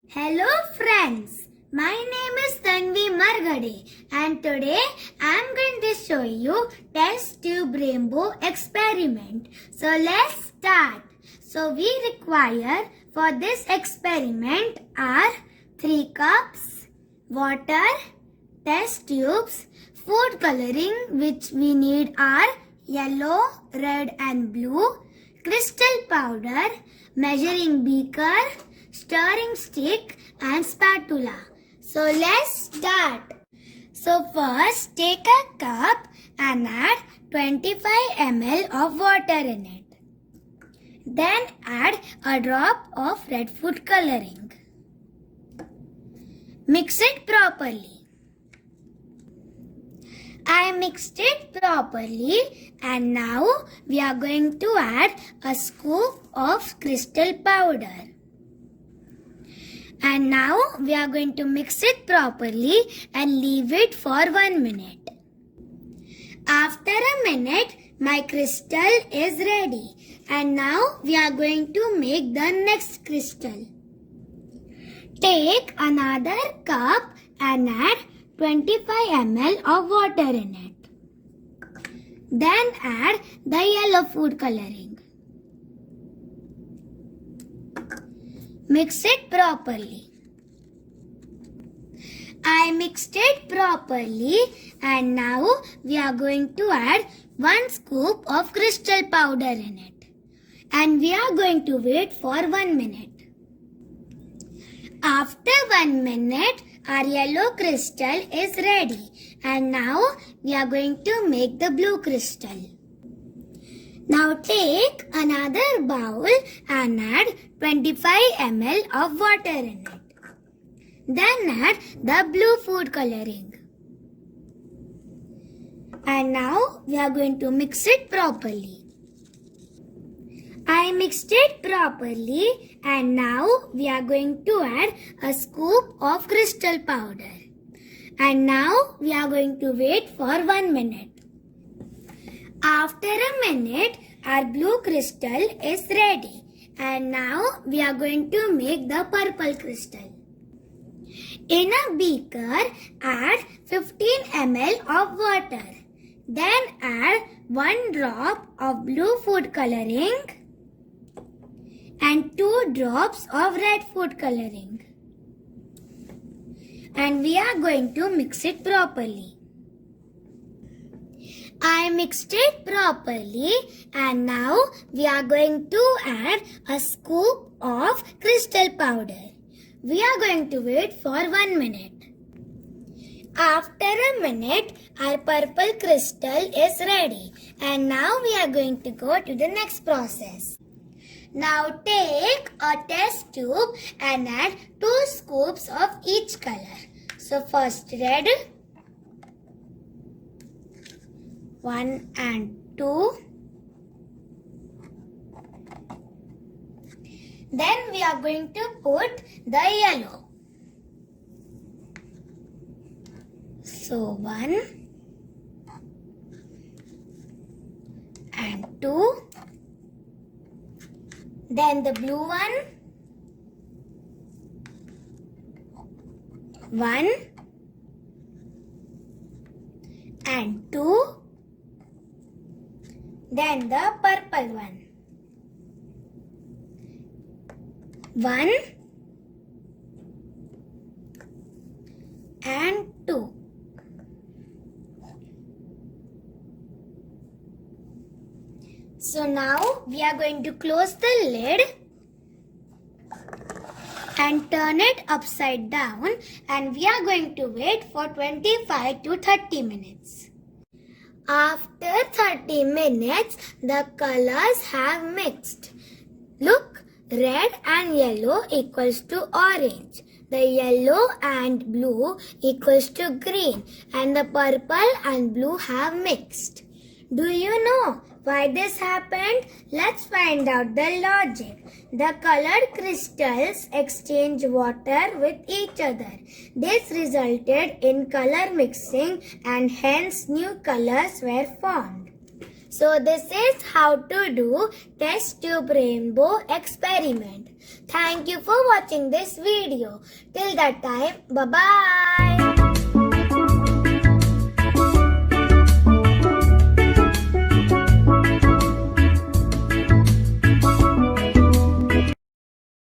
Hello friends, my name is Tanvi Margade and today I am going to show you test tube rainbow experiment. So let's start. So we require for this experiment are 3 cups, water, test tubes, food coloring which we need are yellow, red and blue, crystal powder, measuring beaker, stirring stick and spatula. So let's start. So first take a cup and add 25 ml of water in it. Then add a drop of red food coloring. Mix it properly. I mixed it properly and now we are going to add a scoop of crystal powder. And now we are going to mix it properly and leave it for 1 minute. After a minute, my crystal is ready. And now we are going to make the next crystal. Take another cup and add 25 ml of water in it. Then add the yellow food coloring. Mix it properly. I mixed it properly and now we are going to add 1 scoop of crystal powder in it. And we are going to wait for 1 minute. After 1 minute, our yellow crystal is ready. And now we are going to make the blue crystal. Now take another bowl and add 25 ml of water in it. Then add the blue food coloring. And now we are going to mix it properly. I mixed it properly and now we are going to add a scoop of crystal powder. And now we are going to wait for 1 minute. After a minute, our blue crystal is ready. And now we are going to make the purple crystal. In a beaker, add 15 ml of water. Then add 1 drop of blue food coloring and 2 drops of red food coloring. And we are going to mix it properly. I mixed it properly and now we are going to add a scoop of crystal powder. We are going to wait for 1 minute. After a minute, our purple crystal is ready and now we are going to go to the next process. Now take a test tube and add 2 scoops of each color. So first red, 1 and 2. Then we are going to put the yellow. So 1 and 2. Then the blue one. 1 and 2. Then the purple one. 1 and 2. So now we are going to close the lid and turn it upside down and we are going to wait for 25 to 30 minutes. After 30 minutes, the colors have mixed. Look, red and yellow equals to orange. The yellow and blue equals to green. And the purple and blue have mixed. Do you know why this happened? Let's find out the logic. The colored crystals exchange water with each other. This resulted in color mixing and hence new colors were formed. So this is how to do test tube rainbow experiment. Thank you for watching this video. Till that time, bye-bye.